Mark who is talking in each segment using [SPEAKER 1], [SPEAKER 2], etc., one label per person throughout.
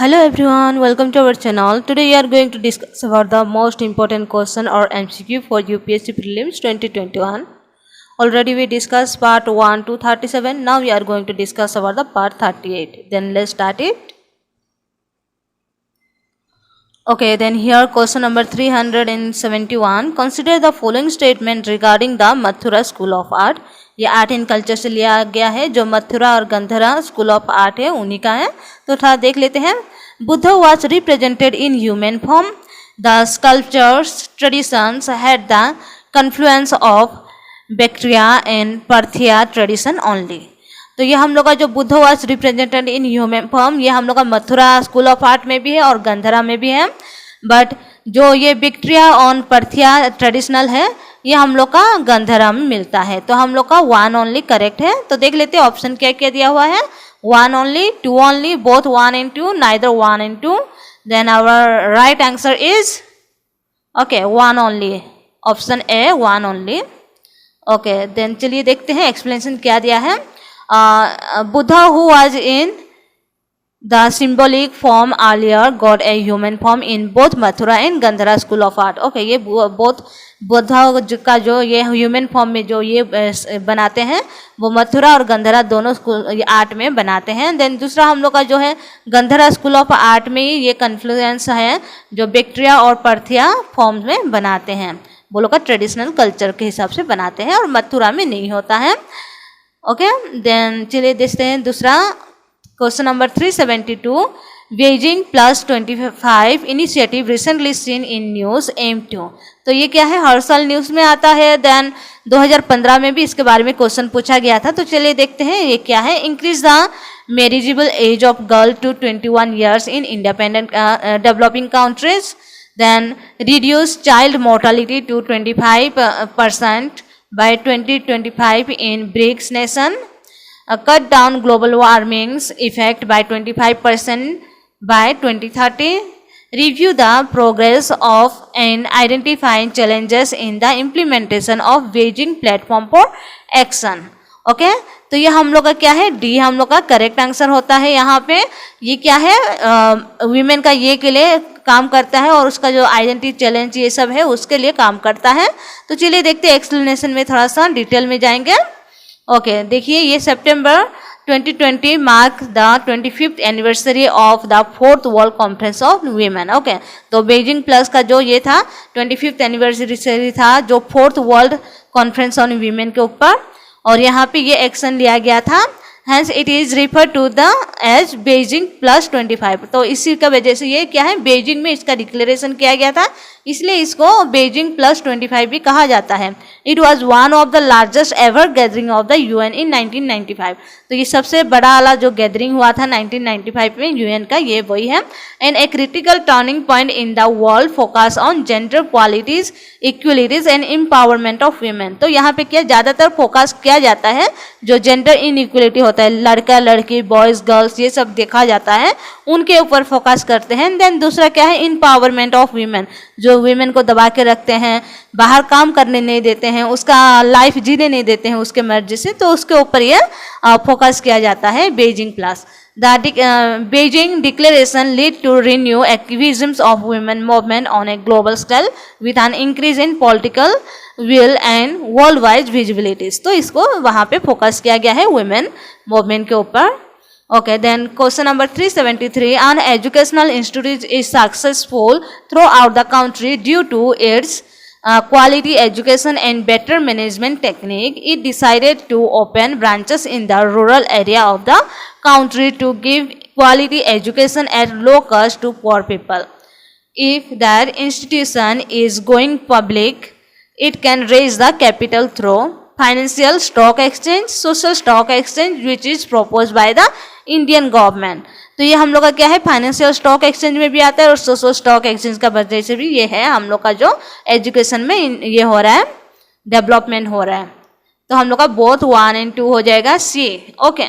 [SPEAKER 1] Hello everyone, welcome to our channel. Today we are going to discuss about the most important question or MCQ for UPSC Prelims 2021. Already we discussed part 1 to 37. Now we are going to discuss about the part 38. Then let's start it. Okay, then here question number 371. Consider the following statement regarding the Mathura School of Art. ये art and culture से लिया गया है, जो मथुरा और गंधरा school of art है उन्हीं का है. तो थोड़ा देख लेते हैं. Buddha was represented in human form. The sculptures traditions had the confluence of Bactria and Parthia tradition only. तो ये हम लोग का जो Buddha was represented in human form, ये हम लोग का मथुरा स्कूल ऑफ आर्ट में भी है और गंधरा में भी है. बट जो ये बैक्ट्रिया और पार्थिया ट्रेडिशनल है, ये हम लोग का गंधरा में मिलता है. तो हम लोग का वन ओनली करेक्ट है. तो देख लेते हैं ऑप्शन क्या क्या दिया हुआ है. One only, two only, both one and two, neither one and two. Then our right answer is okay one only. Option A one only. Okay, then चलिए देखते हैं एक्सप्लेनेशन क्या दिया है. Buddha who was in The symbolic form earlier got a human form in both Mathura and Gandhara school of art. Okay, ये both Buddha का जो ये ह्यूमन फॉर्म में जो ये बनाते हैं वो मथुरा और गंधरा दोनों स्कूल आर्ट में बनाते हैं. देन दूसरा हम लोग का जो है गंधरा स्कूल ऑफ आर्ट में ही ये कन्फ्लुएंस है, जो बैक्ट्रिया और पार्थिया फॉर्म में बनाते हैं. वो लोग का ट्रेडिशनल कल्चर के हिसाब से बनाते हैं और मथुरा में नहीं होता है. ओके, देन चलिए देखते हैं दूसरा question number 372. Beijing plus 25 initiative recently seen in news aim to. तो ये क्या है, हर साल न्यूज़ में आता है. देन 2015 में भी इसके बारे में क्वेश्चन पूछा गया था. तो चलिए देखते हैं ये क्या है. Increase the marriageable age of girl to 21 years in independent developing countries. Then reduce child mortality to 25% by 2025 in BRICS nation. Cut down global warming's effect by 25% by 2030. Review the progress of and identifying challenges in the implementation of Beijing platform for action. Okay, तो ये हम लोग का क्या है, D हम लोग का करेक्ट आंसर होता है. यहाँ पे ये क्या है, वीमेन का ये के लिए काम करता है और उसका जो आइडेंटिटी चैलेंज ये सब है उसके लिए काम करता है. तो चलिए देखते हैं एक्सप्लेनेशन में थोड़ा सा डिटेल में जाएंगे. ओके, देखिए ये सितंबर 2020 mark the 25th anniversary of the 4th world conference of women. Okay, तो बेजिंग प्लस का जो ये था 25th एनिवर्सरी था जो 4th world conference on women के ऊपर, और यहाँ पे ये एक्शन लिया गया था. Hence it is refer to the as Beijing plus 25. तो इसी का वजह से ये क्या है, बेजिंग में इसका डिक्लेरेशन किया गया था, इसलिए इसको बेजिंग प्लस 25 भी कहा जाता है. It was one of the largest ever gathering of the UN in 1995. तो ये सबसे बड़ा वाला जो गैदरिंग हुआ था 1995 में यूएन का, ये वही है. And a critical turning point in the world focus on gender qualities, equalities and empowerment of women. तो यहाँ पे क्या ज़्यादातर फोकस किया जाता है, जो जेंडर इनइक्वलिटी होता है, लड़का लड़की बॉयज़ गर्ल्स ये सब देखा जाता है, उनके ऊपर फोकस करते हैं. देन दूसरा क्या है, एम्पावरमेंट ऑफ वीमेन, जो वीमेन को दबा के रखते हैं, बाहर काम करने नहीं देते हैं, उसका लाइफ जीने नहीं देते हैं उसके मर्जी से, तो उसके ऊपर ये फोकस किया जाता है Beijing plus. The Beijing declaration lead to renew activism of women movement on a global scale with an increase in political will and world wide visibilities. तो इसको वहाँ पे फोकस किया गया है वुमेन मूवमेंट के ऊपर. Okay, then question number 373. An educational institute is successful throughout the country due to its quality education and better management technique. It decided to open branches in the rural area of the country to give quality education at low cost to poor people. If that institution is going public, it can raise the capital through financial stock exchange, social stock exchange, which is proposed by the Indian government. तो ये हम लोग का क्या है, financial stock exchange में भी आता है और सोशल स्टॉक एक्सचेंज का वजह से भी ये है हम लोग का जो एजुकेशन में ये हो रहा है, डेवलपमेंट हो रहा है. तो हम लोग का बोथ 1 एंड 2 हो जाएगा सी. ओके,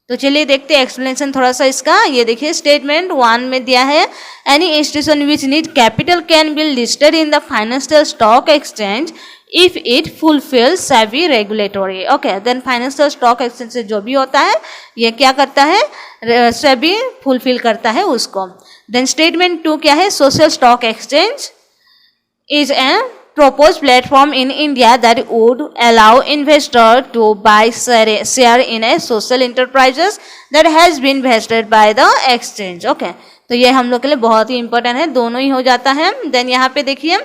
[SPEAKER 1] तो चलिए देखते हैं एक्सप्लेनेशन थोड़ा सा इसका. ये देखिए स्टेटमेंट 1 में दिया है, any institution which need capital can be listed in the financial stock exchange if it fulfills SEBI regulatory. Okay, then financial stock exchange से जो भी होता है ये क्या करता है, सेबी फुलफिल करता है उसको। देन स्टेटमेंट 2 क्या है, social stock exchange is a proposed platform in India that would allow investor to buy share in a social enterprises that has been vested by the exchange। okay, तो ये हम लोग के लिए बहुत ही इंपॉर्टेंट है, दोनों ही हो जाता है। देन यहाँ पे देखिए,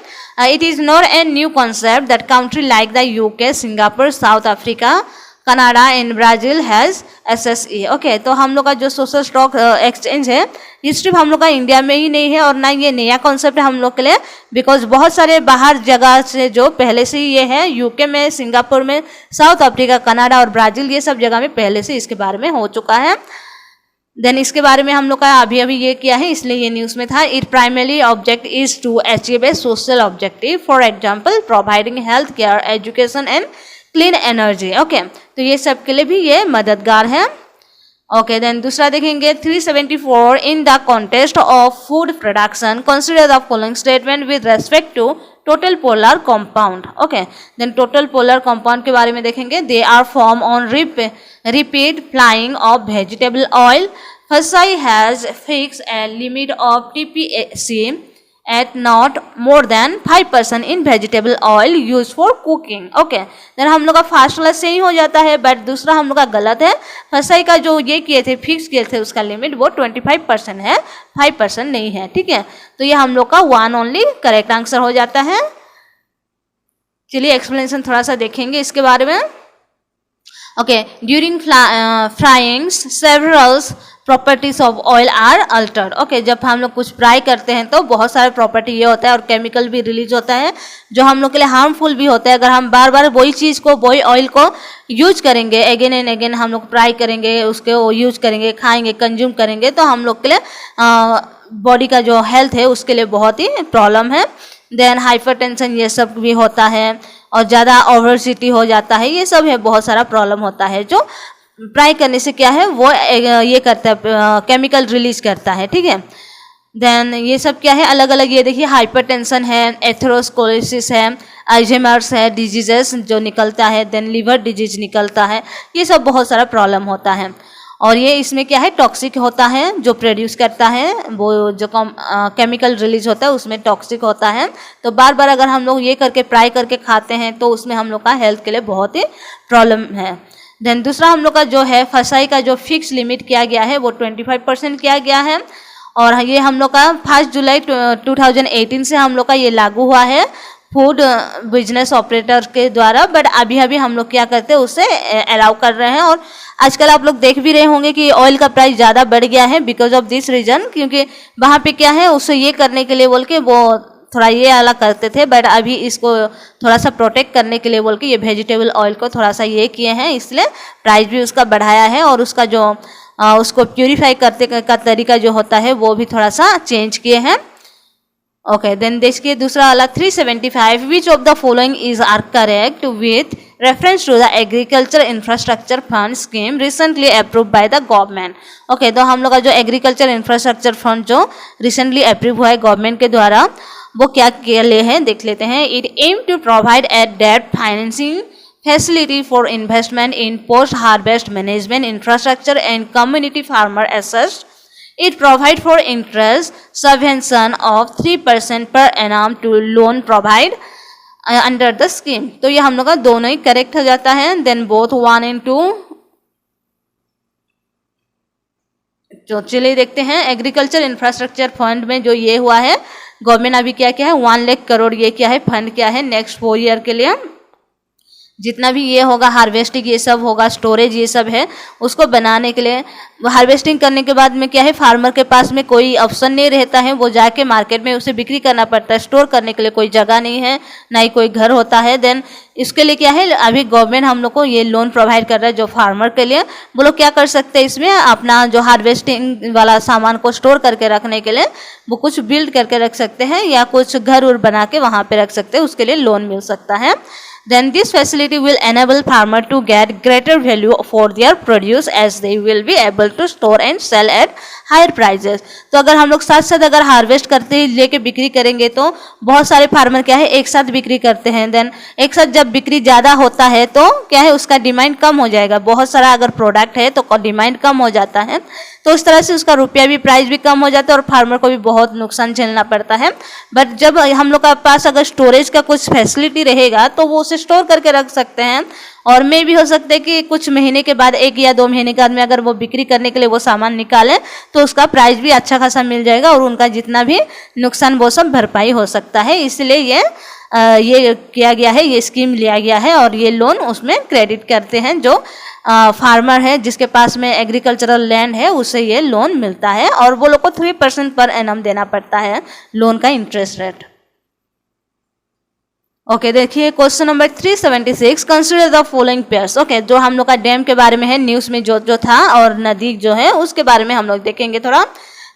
[SPEAKER 1] it is not a new concept that country like the UK, Singapore, south Africa, Canada and Brazil has SSE। Okay, तो हम लोग का जो सोशल स्टॉक एक्सचेंज है ये सिर्फ हम लोग का इंडिया में ही नहीं है और ना ये नया कॉन्सेप्ट है हम लोग के लिए, बिकॉज बहुत सारे बाहर जगह से जो पहले से ही ये है, यूके में, सिंगापुर में, साउथ अफ्रीका, कनाडा और ब्राज़ील, ये सब जगह में पहले से इसके बारे में हो चुका है। देन इसके बारे में हम लोग का अभी ये किया है, इसलिए ये न्यूज़ में था। It primary object is to achieve a social objective, for example providing health care, education and clean energy. Okay, तो ये सब के लिए भी ये मददगार है। ओके, देन दूसरा देखेंगे 374 in the contest of food production consider the following statement with respect to total polar compound. Okay, then total polar compound के बारे में देखेंगे। They are form on repeat flying of vegetable oil. FSSAI has fixed a limit of TPC at not more than 5% in vegetable oil used for cooking। Okay, then हम लोग का fast वाला सही हो जाता है, बट दूसरा हम लोग का गलत है। FSSAI का जो ये किए थे, फिक्स किए थे, उसका लिमिट वो 25% है, 5% नहीं है। ठीक है, तो ये हम लोग का 1 ओनली करेक्ट आंसर हो जाता है। चलिए एक्सप्लेनेशन थोड़ा सा देखेंगे इसके बारे में। Okay, during frying several properties of oil are altered. Okay, जब हम लोग कुछ फ्राई करते हैं तो बहुत सारे प्रॉपर्टी ये होता है और केमिकल भी रिलीज होता है जो हम लोग के लिए हार्मफुल भी होता है। अगर हम बार बार वही चीज़ को, वही ऑयल को यूज करेंगे, अगेन एंड अगेन हम लोग फ्राई करेंगे, उसको यूज करेंगे, खाएंगे, कंज्यूम करेंगे, तो हम लोग के लिए बॉडी का जो हेल्थ है उसके लिए बहुत ही प्रॉब्लम है। देन हाइपरटेंशन ये सब भी होता है और ज़्यादा ओबेसिटी हो जाता है, ये सब है, बहुत सारा प्रॉब्लम होता है जो फ्राई करने से क्या है वो ये करता है, केमिकल रिलीज करता है। ठीक है, देन ये सब क्या है, अलग अलग, ये देखिए हाइपरटेंशन है, एथेरोस्क्लेरोसिस है, अल्जाइमर्स है, डिजीजेस जो निकलता है, देन लिवर डिजीज निकलता है, ये सब बहुत सारा प्रॉब्लम होता है। और ये इसमें क्या है, टॉक्सिक होता है, जो प्रोड्यूस करता है वो जो केमिकल रिलीज होता है उसमें टॉक्सिक होता है। तो बार बार अगर हम लोग ये करके फ्राई करके खाते हैं तो उसमें हम लोग का हेल्थ के लिए बहुत ही प्रॉब्लम है। देन दूसरा हम लोग का जो है FSSAI का जो फिक्स लिमिट किया गया है वो 25% किया गया है और ये हम लोग का 1 जुलाई 2018 से हम लोग का ये लागू हुआ है फूड बिजनेस ऑपरेटर के द्वारा। बट अभी अभी हम लोग क्या करते हैं, उसे अलाउ कर रहे हैं। और आजकल आप लोग देख भी रहे होंगे कि ऑयल का प्राइस ज़्यादा बढ़ गया है बिकॉज ऑफ दिस रीज़न, क्योंकि वहाँ पे क्या है, उसे ये करने के लिए बोल के वो थोड़ा ये अलग करते थे, बट अभी इसको थोड़ा सा प्रोटेक्ट करने के लिए बोल के ये वेजिटेबल ऑयल को थोड़ा सा ये किए हैं, इसलिए प्राइस भी उसका बढ़ाया है और उसका जो उसको प्यूरीफाई करते का तरीका जो होता है वो भी थोड़ा सा चेंज किए हैं। ओके, देन देखिए दूसरा वाला 375 which of the following is are correct with reference to the agriculture infrastructure fund scheme recently approve by the government. Okay, तो हम लोग का जो एग्रीकल्चर इंफ्रास्ट्रक्चर फंड जो रिसेंटली अप्रूव हुआ है गवर्नमेंट के द्वारा, वो क्या के लिए है देख लेते हैं। It aim to provide a debt financing facility for investment in post harvest management infrastructure and community farmer assets. It provide for interest subvention of 3% per annum to loan provide under the scheme। तो ये हम लोग का दोनों ही correct हो जाता है। Then both 1 and 2। तो चलिए देखते हैं एग्रीकल्चर इंफ्रास्ट्रक्चर फंड में जो ये हुआ है, गवर्नमेंट अभी क्या क्या है 1 लाख करोड़ ये क्या है फंड क्या है नेक्स्ट 4 ईयर के लिए, जितना भी ये होगा हार्वेस्टिंग ये सब होगा, स्टोरेज ये सब है, उसको बनाने के लिए हार्वेस्टिंग करने के बाद में क्या है, फार्मर के पास में कोई ऑप्शन नहीं रहता है, वो जाके मार्केट में उसे बिक्री करना पड़ता है। स्टोर करने के लिए कोई जगह नहीं है, ना ही कोई घर होता है। देन इसके लिए क्या है, अभी गवर्नमेंट हम लोग को ये लोन प्रोवाइड कर रहा है जो फार्मर के लिए। वो लोग क्या कर सकते हैं, इसमें अपना जो हार्वेस्टिंग वाला सामान को स्टोर करके रखने के लिए वो कुछ बिल्ड करके रख सकते हैं या कुछ घर उर बना के वहाँ पे रख सकते हैं, उसके लिए लोन मिल सकता है। Then this facility will enable farmer to get greater value for their produce as they will be able to store and sell at higher prices। तो अगर हम लोग साथ साथ अगर हार्वेस्ट करते ही लेके बिक्री करेंगे तो बहुत सारे फार्मर क्या है एक साथ बिक्री करते हैं। देन एक साथ जब बिक्री ज़्यादा होता है तो क्या है उसका डिमांड कम हो जाएगा, बहुत सारा अगर प्रोडक्ट है तो डिमांड कम हो जाता है। तो उस तरह से उसका रुपया भी प्राइस भी कम हो जाता है और फार्मर को भी बहुत नुकसान झेलना पड़ता है। बट जब हम लोग के पास अगर स्टोरेज का कुछ फैसिलिटी रहेगा तो वो उसे स्टोर करके रख सकते हैं, और में भी हो सकता है कि कुछ महीने के बाद 1 या 2 महीने के बाद में अगर वो बिक्री करने के लिए वो सामान निकालें तो उसका प्राइस भी अच्छा खासा मिल जाएगा और उनका जितना भी नुकसान वो सब भरपाई हो सकता है। इसलिए ये किया गया है, ये स्कीम लिया गया है और ये लोन उसमें क्रेडिट करते हैं। जो फार्मर है जिसके पास में एग्रीकल्चरल लैंड है उसे ये लोन मिलता है और वो लोग को 3% पर एनम देना पड़ता है लोन का इंटरेस्ट रेट। ओके, देखिए question number 376, consider the following pairs. Okay, जो हम लोग का डैम के बारे में है, न्यूज़ में जो था और नदी जो है उसके बारे में हम लोग देखेंगे थोड़ा।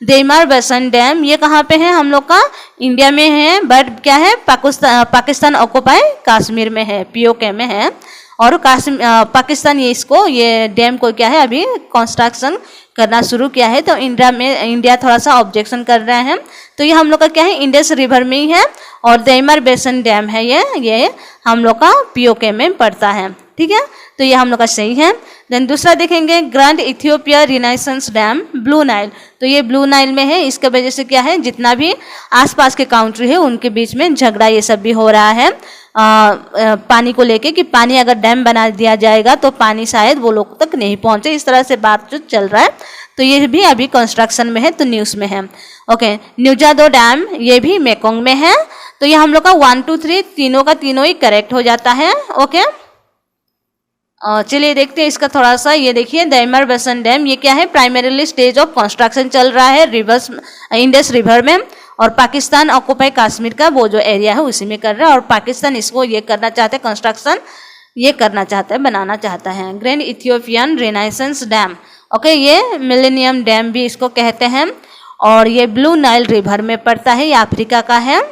[SPEAKER 1] देमार बेसन डैम, ये कहाँ पे है? हम लोग का इंडिया में है, बट क्या है, पाकिस्तान ऑक्युपाई कश्मीर में है, POK में है। और पाकिस्तान ये डैम को क्या है अभी कंस्ट्रक्शन करना शुरू किया है, तो इंडिया थोड़ा सा ऑब्जेक्शन कर रहे हैं। तो ये हम लोग का क्या है, इंडस रिवर में ही है और देमार बेसन डैम है ये हम लोग का POK में पड़ता है। ठीक है, तो ये हम लोग का सही है। देन दूसरा देखेंगे, grand Ethiopia renaissance dam, blue Nile, तो ये ब्लू नाइल में है। इसके वजह से क्या है, जितना भी आसपास के कंट्री है उनके बीच में झगड़ा ये सब भी हो रहा है पानी को लेके, कि पानी अगर डैम बना दिया जाएगा तो पानी शायद वो लोग तक नहीं पहुंचे, इस तरह से बात जो चल रहा है। तो ये भी अभी कंस्ट्रक्शन में है, तो न्यूज़ में है। ओके, न्यूजादो डैम, ये भी मेकोंग में है। तो ये हम लोग का 1, 2, 3 तीनों का तीनों ही करेक्ट हो जाता है। ओके, चलिए देखते हैं इसका थोड़ा सा। ये देखिए देमार बेसन डैम, ये क्या है, प्राइमरीली स्टेज ऑफ कंस्ट्रक्शन चल रहा है इंडस रिवर में, और पाकिस्तान ऑक्युपाई कश्मीर का वो जो एरिया है उसी में कर रहा है, और पाकिस्तान इसको ये करना चाहते हैं, कंस्ट्रक्शन ये करना चाहता है, बनाना चाहता है। Grand Ethiopian Renaissance dam, okay, ये मिलेनियम डैम भी इसको कहते हैं, और ये ब्लू नाइल रिवर में पड़ता है, ये अफ्रीका का है।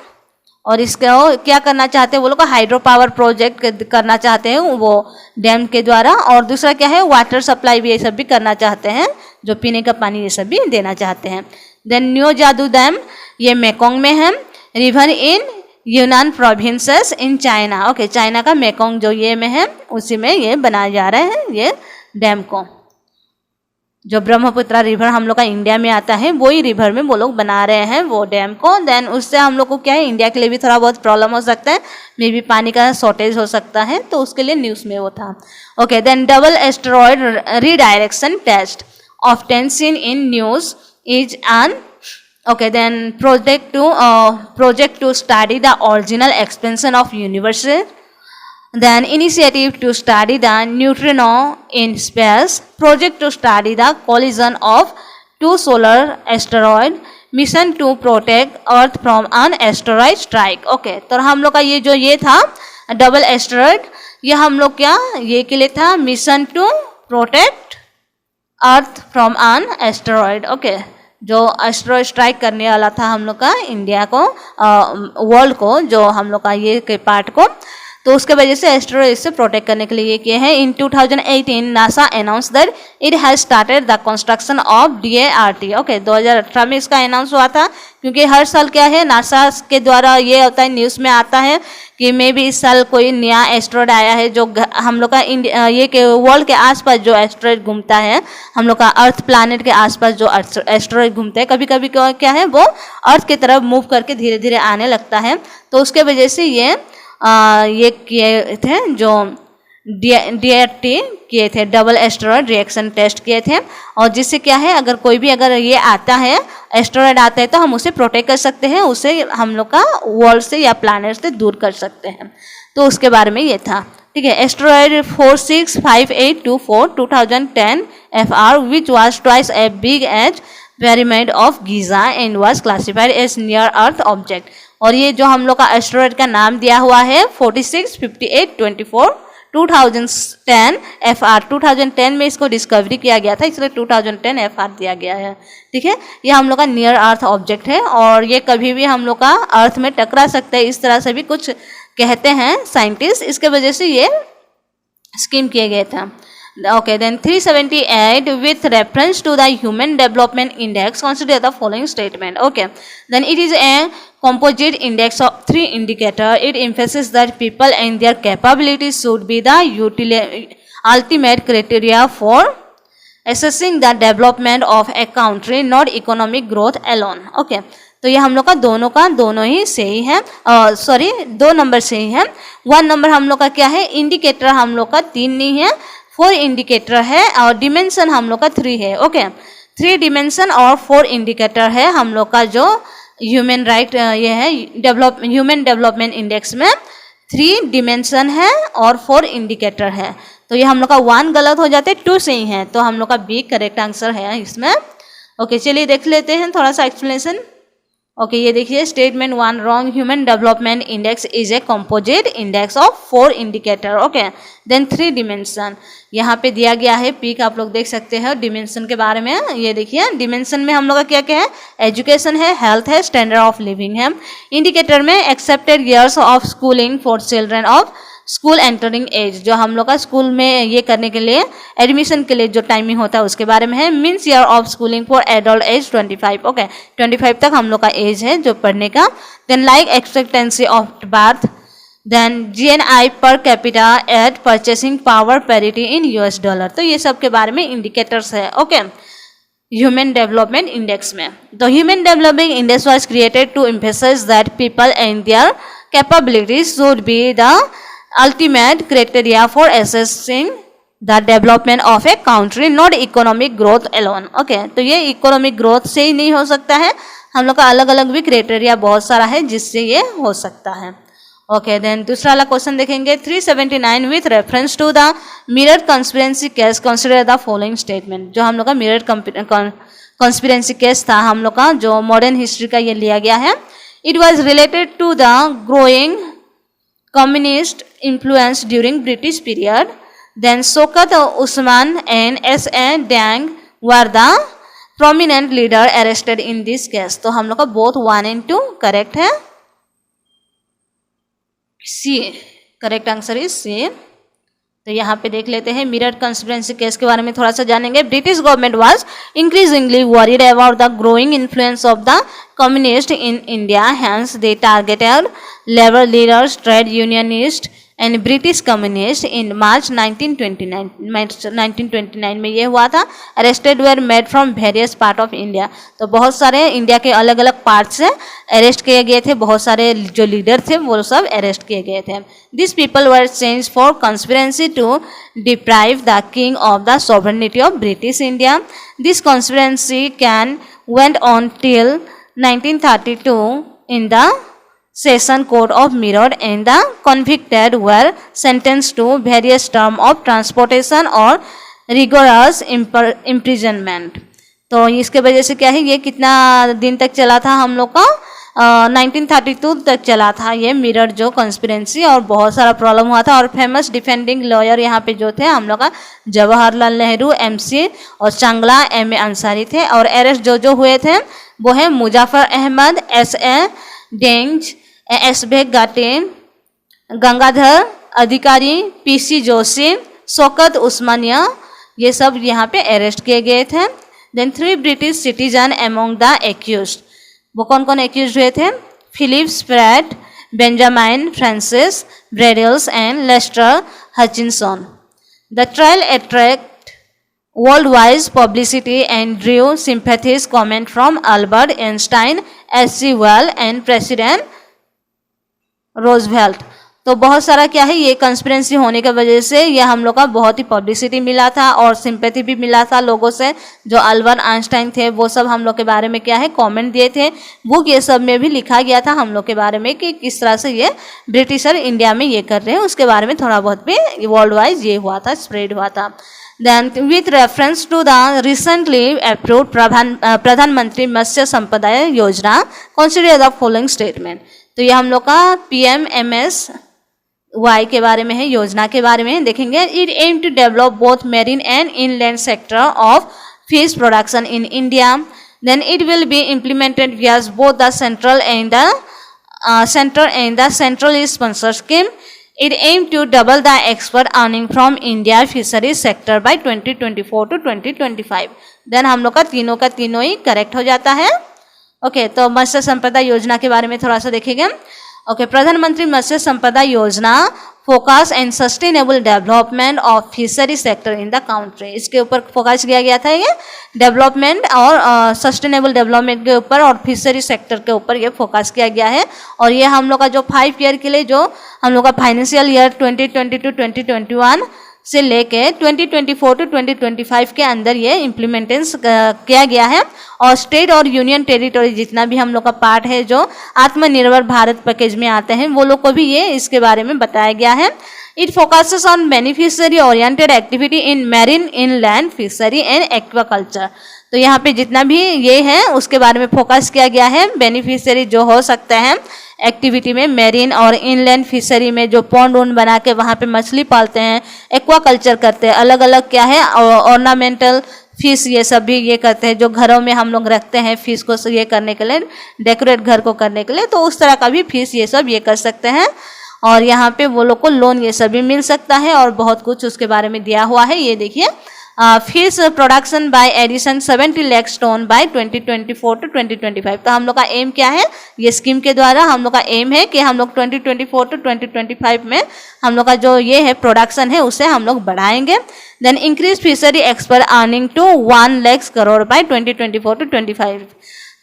[SPEAKER 1] और इसका क्या करना चाहते हैं वो लोग, हाइड्रो पावर प्रोजेक्ट करना चाहते हैं वो डैम के द्वारा, और दूसरा क्या है, वाटर सप्लाई भी ये सब भी करना चाहते हैं, जो पीने का पानी ये सब भी देना चाहते हैं। देन न्यूजादू डैम, ये मेकोंग में है, रिवर इन यूनान provinces in China. Okay, China का मेकोंग जो ये में है उसी में ये बनाया जा रहा है ये डैम को। जो ब्रह्मपुत्र रिवर हम लोग का इंडिया में आता है वही रिवर में वो लोग बना रहे हैं वो डैम को। देन उससे हम लोग को क्या है, इंडिया के लिए भी थोड़ा बहुत प्रॉब्लम हो सकता है, मे बी पानी का शॉर्टेज हो सकता है, तो उसके लिए न्यूज़ में वो था। Okay, then double asteroid redirection test often seen in news is an okay then project to study the original expansion of universe, then initiative to study the neutrino in space, project to study the collision of 2 solar asteroid, mission to protect earth from an asteroid strike। okay, तो हम लोग का ये था double asteroid, ये हम लोग क्या ये के लिए था, mission to protect earth from an asteroid. Okay, जो एस्टेरॉयड स्ट्राइक करने वाला था हम लोग का इंडिया को, वर्ल्ड को, जो हम लोग का ये के पार्ट को, तो उसके वजह से एस्टेरॉयड से प्रोटेक्ट करने के लिए ये किए हैं। इन 2018 NASA announce that it has started the construction of DART। Okay, 2018 में इसका अनाउंस हुआ था, क्योंकि हर साल क्या है नासा के द्वारा ये होता है, न्यूज़ में आता है कि मे भी इस साल कोई नया एस्टेरॉयड आया है जो हम लोग का इंडिया ये के वर्ल्ड के आसपास जो एस्टेरॉयड घूमता है, हम लोग का अर्थ प्लैनेट के आसपास जो एस्टेरॉयड घूमते हैं, कभी कभी क्या है वो अर्थ की तरफ मूव करके धीरे धीरे आने लगता है, तो उसके वजह से ये किए थे जो DART किए थे, डबल एस्टेरॉयड रिएक्शन टेस्ट किए थे, और जिससे क्या है अगर कोई भी अगर ये आता है एस्टेरॉयड आता है तो हम उसे प्रोटेक्ट कर सकते हैं, उसे हम लोग का वर्ल्ड से या प्लैनेट से दूर कर सकते हैं, तो उसके बारे में ये था। ठीक है, asteroid 465824 2010 FR which was twice as big as pyramid of Giza and was classified as near earth object। और ये जो हम लोग का एस्टेरॉयड का नाम दिया हुआ है 465824 2010 FR, 2010 में इसको डिस्कवरी किया गया था, इसलिए 2010 FR दिया गया है। ठीक है, ये हम लोग का नियर अर्थ ऑब्जेक्ट है और ये कभी भी हम लोग का अर्थ में टकरा सकता है, इस तरह से भी कुछ कहते हैं साइंटिस्ट, इसके वजह से ये स्कीम किए गए थे। Okay, then 378 with reference to the Human Development Index, consider the following statement. Okay, then it is a composite index of 3 indicators. It emphasizes that people and their capabilities should be the ultimate criteria for assessing the development of a country not economic growth alone. Okay तो ये हम लोग का दोनों ही सही है, sorry 2 number सही है। 1 नंबर हम लोग का क्या है, इंडिकेटर हम लोग का 3 नहीं है, 4 इंडिकेटर है और डिमेंशन हम लोग का 3 है। ओके 3 डिमेंशन और 4 इंडिकेटर है हम लोग का जो ह्यूमन राइट ये है ह्यूमन डेवलपमेंट इंडेक्स में 3 डिमेंशन है और 4 इंडिकेटर है। तो ये हम लोग का 1 गलत हो जाते, 2 सही है, तो हम लोग का बी करेक्ट आंसर है इसमें। ओके चलिए देख लेते हैं थोड़ा सा एक्सप्लेनेशन। ओके ये देखिए statement 1 wrong, human development index is a composite index of 4 indicator. Okay then 3 dimension यहाँ पे दिया गया है, पिक आप लोग देख सकते हैं डिमेंशन के बारे में। ये देखिए डिमेंशन में हम लोग का क्या क्या है, एजुकेशन है, हेल्थ है, स्टैंडर्ड ऑफ लिविंग है। इंडिकेटर में accepted years of schooling for children of school entering age, जो हम लोग का स्कूल में ये करने के लिए एडमिशन के लिए जो टाइमिंग होता है उसके बारे में है। Means year of schooling for adult age 25। Okay 25 तक हम लोग का एज है जो पढ़ने का। Then like expectancy of birth, then GNI per capita at purchasing power parity in US dollar. तो ये सब के बारे में इंडिकेटर्स है। ओके ह्यूमन डेवलपमेंट इंडेक्स में तो human development index was created to emphasize that people and their capabilities should be the ultimate criteria for assessing the development of a country, not economic growth alone. Okay तो ये economic growth से ही नहीं हो सकता है, हम लोग का अलग अलग भी क्राइटेरिया बहुत सारा है जिससे ये हो सकता है। ओके देन दूसरा वाला क्वेश्चन देखेंगे 379 with reference to the Meerut conspiracy case consider the following statement. जो हम लोग का मिरर कंस्पिरेंसी केस था हम लोग का जो मॉडर्न हिस्ट्री का ये लिया गया है। It was related to the growing communist influence during British period. Then Shaukat Usman and S.A. Dang were the prominent leader arrested in this case. तो हम लोग का both 1 and 2 correct है। C correct answer is C। तो यहाँ पे देख लेते हैं मिरर कंस्पिरेंसी केस के बारे में थोड़ा सा जानेंगे। British government was increasingly worried about the growing influence of the communist in India, hence they targeted labour leaders, trade unionist and British communist in March 1929 में ये हुआ था। Arrested were made from various part of India. तो बहुत सारे India के अलग अलग पार्ट से अरेस्ट किए गए थे, बहुत सारे जो लीडर थे वो सब अरेस्ट किए गए थे। This people were charged for conspiracy to deprive the king of the sovereignty of British India. This conspiracy case went on till 1932 in the session court of Mirror, and the convicted were sentenced to various terms of transportation or rigorous imprisonment. तो इसके वजह से क्या है ये कितना दिन तक चला था हम लोग का 1932 तक चला था ये मिरर जो कंस्पिरेंसी, और बहुत सारा प्रॉब्लम हुआ था। और फेमस डिफेंडिंग लॉयर यहाँ पे जो थे हम लोग का जवाहरलाल नेहरू MC और चांगला MA अंसारी थे। और अरेस्ट जो हुए थे वो है मुजफ्फर अहमद, S.A. डेंज, S.B. घाटे, गंगाधर अधिकारी, PC जोशी, शौकत उस्मानिया, ये सब यहाँ पे अरेस्ट किए गए थे। Then 3 British citizen among the accused. वो कौन कौन एक्यूज हुए थे? Philip Spratt, Benjamin Francis Bradley and Lester Hutchinson. The trial attract worldwide publicity and drew sympathies comment from Albert Einstein, H.G. Wells and President Roosevelt। तो बहुत सारा क्या है ये कंस्पिरेंसी होने की वजह से ये हम लोग का बहुत ही पब्लिसिटी मिला था और सिंपैथी भी मिला था लोगों से। जो अल्बर्ट आइंस्टाइन थे वो सब हम लोग के बारे में क्या है कमेंट दिए थे। बुक ये सब में भी लिखा गया था हम लोग के बारे में कि किस तरह से ये ब्रिटिशर इंडिया में ये कर रहे हैं, उसके बारे में थोड़ा बहुत भी वर्ल्ड वाइज ये हुआ था, स्प्रेड हुआ था। Then with reference to the recently approved प्रधानमंत्री मत्स्य संपदा योजना, consider the following statement। तो ये हम लोग का PMMSY के बारे में है, योजना के बारे में देखेंगे। It aim to develop both marine and inland sector of fish production in India. Then it will be implemented via both the central and the centrally sponsored scheme. It aimed to double the export earning from India fisheries sector by 2024 to 2025. Then हम लोग का तीनों ही correct हो जाता है। Okay तो मत्स्य संपदा योजना के बारे में थोड़ा सा देखेंगे। ओके प्रधानमंत्री मत्स्य संपदा योजना focus and sustainable development of fishery sector in the country. इसके ऊपर फोकस किया गया था, ये डेवलपमेंट और सस्टेनेबल डेवलपमेंट के ऊपर और फिशरी सेक्टर के ऊपर ये फोकस किया गया है। और ये हम लोग का जो 5 ईयर के लिए जो हम लोग का फाइनेंशियल ईयर 2022-2021 से लेके 2024 to 2025 के अंदर ये इम्प्लीमेंटेंस किया गया है। और स्टेट और यूनियन टेरिटरी जितना भी हम लोग का पार्ट है जो आत्मनिर्भर भारत पैकेज में आते हैं, वो लोग को भी ये इसके बारे में बताया गया है। It focuses on beneficiary oriented activity in marine, inland fishery and aquaculture. तो यहाँ पे जितना भी ये है उसके बारे में फोकस किया गया है। बेनिफिशियरी जो हो सकते हैं एक्टिविटी में, मैरीन और इनलैंड फिशरी में जो पॉन्ड वोन्ड बना के वहाँ पे मछली पालते हैं, एक्वाकल्चर करते हैं, अलग अलग क्या है ऑर्नामेंटल फिश, ये सब भी ये करते हैं जो घरों में हम लोग रखते हैं फिश को ये करने के लिए, डेकोरेट घर को करने के लिए, तो उस तरह का भी फिश ये सब ये कर सकते हैं। और यहाँ पे वो लोग को लोन ये सब भी मिल सकता है और बहुत कुछ उसके बारे में दिया हुआ है। ये देखिए fish production by addition 70 lakh tonne by 2024 to 2025। तो हम लोग का एम क्या है, ये स्कीम के द्वारा हम लोग का एम है कि हम लोग 2024 to 2025 में हम लोग का जो ये है प्रोडक्शन है उसे हम लोग बढ़ाएंगे। Then increase fishery expert earning to 1 lakh crore by 2024 to 2025।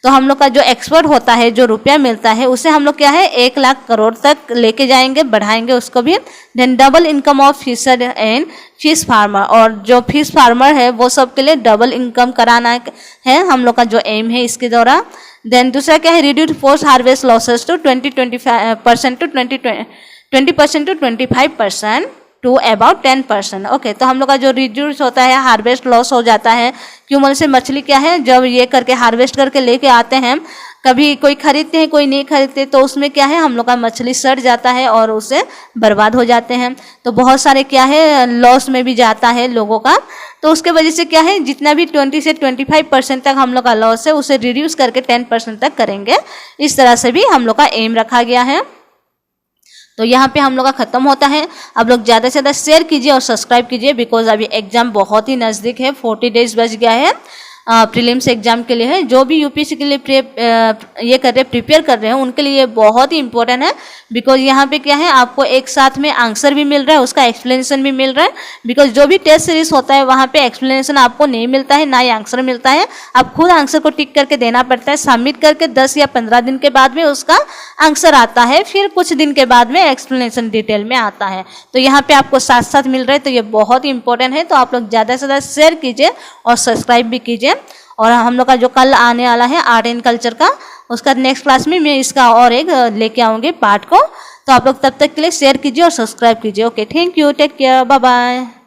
[SPEAKER 1] तो हम लोग का जो एक्सपर्ट होता है, जो रुपया मिलता है, उसे हम लोग क्या है 1 लाख करोड़ तक लेके जाएंगे, बढ़ाएंगे उसको भी। Then double income of fisher and fish farmer, और जो फिश फार्मर है वो सब के लिए डबल इनकम कराना है हम लोग का जो एम है इसके द्वारा। देन दूसरा क्या है, reduce post harvest losses to 20% to 25% to about 10%। ओके, तो हम लोग का जो रिड्यूस होता है, हार्वेस्ट लॉस हो जाता है, क्यों से मछली क्या है जब ये करके हार्वेस्ट करके लेके आते हैं, कभी कोई खरीदते हैं कोई नहीं खरीदते, तो उसमें क्या है हम लोग का मछली सड़ जाता है और उसे बर्बाद हो जाते हैं। तो बहुत सारे क्या है लॉस में भी जाता है लोगों का। तो उसके वजह से क्या है जितना भी 20 से 25% तक हम लोग का लॉस है उसे रिड्यूस करके 10% तक करेंगे। इस तरह से भी हम लोग का एम रखा गया है। तो यहाँ पे हम लोग का खत्म होता है। आप लोग ज़्यादा से ज़्यादा शेयर कीजिए और सब्सक्राइब कीजिए, बिकॉज अभी एग्जाम बहुत ही नज़दीक है, 40 डेज बच गया है प्रीलिम्स एग्जाम के लिए है। जो भी यूपीएससी के लिए प्रिपेयर कर रहे हैं उनके लिए बहुत ही इंपॉर्टेंट है, बिकॉज यहाँ पे क्या है आपको एक साथ में आंसर भी मिल रहा है, उसका एक्सप्लेनेशन भी मिल रहा है। बिकॉज जो भी टेस्ट सीरीज होता है वहाँ पे एक्सप्लेनेशन आपको नहीं मिलता है, ना ही आंसर मिलता है, आप खुद आंसर को टिक करके देना पड़ता है। सबमिट करके 10 या 15 दिन के बाद में उसका आंसर आता है, फिर कुछ दिन के बाद में एक्सप्लेनेशन डिटेल में आता है। तो यहाँ पे आपको साथ साथ मिल रहा है, तो ये बहुत ही इंपॉर्टेंट है। तो आप लोग ज़्यादा से ज़्यादा शेयर कीजिए और सब्सक्राइब भी कीजिए। और हम लोग का जो कल आने वाला है आर्ट एंड कल्चर का, उसका नेक्स्ट क्लास में मैं इसका और एक लेके आऊँगी पार्ट को। तो आप लोग तब तक के लिए शेयर कीजिए और सब्सक्राइब कीजिए। Okay, thank you, take care, bye bye.